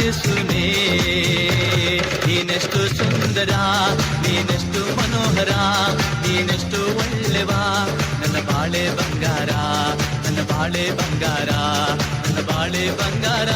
ಯೇಸುನೇ, ನೀನೆಷ್ಟು ಸುಂದರ, ನೀನೆಷ್ಟು ಮನೋಹರ, ನೀನೆಷ್ಟು ಒಳ್ಳೆವ, ನನ್ನ ಬಾಳೆ ಬಂಗಾರ, ನನ್ನ ಬಾಳೆ ಬಂಗಾರ, ನನ್ನ ಬಾಳೆ ಬಂಗಾರ.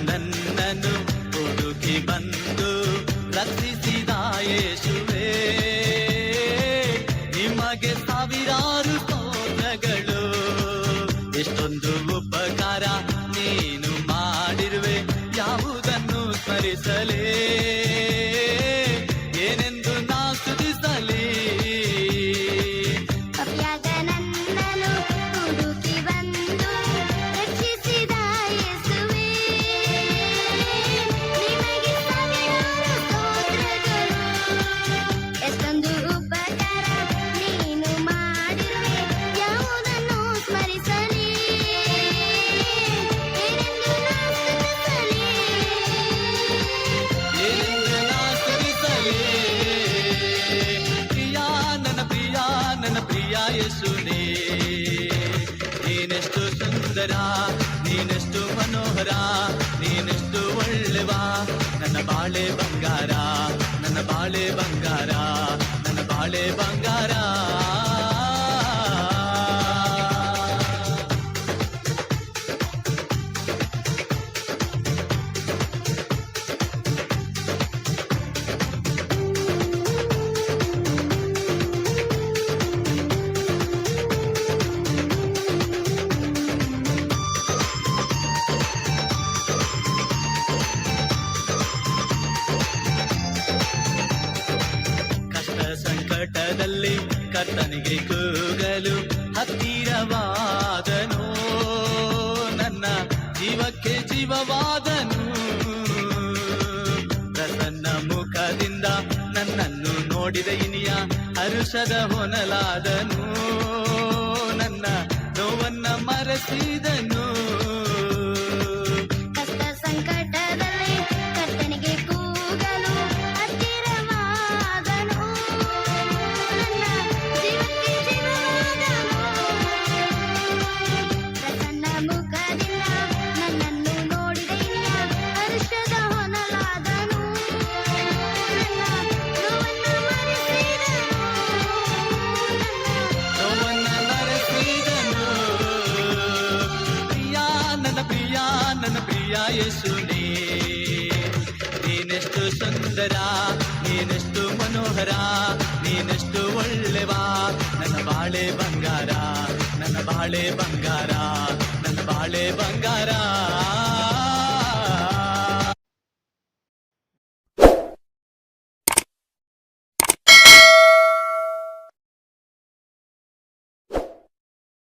ನನ್ನನ್ನು ಹುಡುಕಿ ಬಂದು ರಕ್ಷಿಸಿದ ಯೇಸುವೇ, ನಿಮಗೆ ಸಾವಿರಾರು ಸ್ತೋತ್ರಗಳು. ಎಷ್ಟೊಂದು ಉಪಕಾರ ನೀನು ಮಾಡಿರುವೆ, ಯಾವುದನ್ನು ಸ್ಮರಿಸಲೇ, ಏನೆಂದು ನಾ ಸ್ತುತಿಸಲೇ. ಯೇಸುನೇ, ನೀನೆಷ್ಟು ಸುಂದರ, ನೀನೆಷ್ಟು ಮನೋಹರ, ನೀನೆಷ್ಟು ಒಳ್ಳೆವ, ನನ್ನ ಬಾಳೆ ಬಂಗಾರ, ನನ್ನ ಬಾಳೆ ಬಂಗಾರ, ನನ್ನ ಬಾಳೆ ಬಂಗಾರ. ಸಂಕಟದಲ್ಲಿ ಕರ್ತನಿಗೆ ಕೂಗಲು ಹತ್ತಿರವಾದನು, ನನ್ನ ಜೀವಕ್ಕೆ ಜೀವವಾದನು. ಪ್ರಸನ್ನ ಮುಖದಿಂದ ನನ್ನನ್ನು ನೋಡಿದ ಇನಿಯ ಹರುಷದ ಹೊನಲಾದನು, ನನ್ನ ನೋವನ್ನ ಮರೆಸಿದನು. ಯೇಸುನೇ, ನೀನೆಷ್ಟು ಸುಂದರ, ನೀನೆಷ್ಟು ಮನೋಹರ, ನೀನೆಷ್ಟು ಒಳ್ಳೆವ, ನನ್ನ ಬಾಳೆ ಬಂಗಾರ, ನನ್ನ ಬಾಳೆ ಬಂಗಾರ, ನನ್ನ ಬಾಳೆ ಬಂಗಾರ.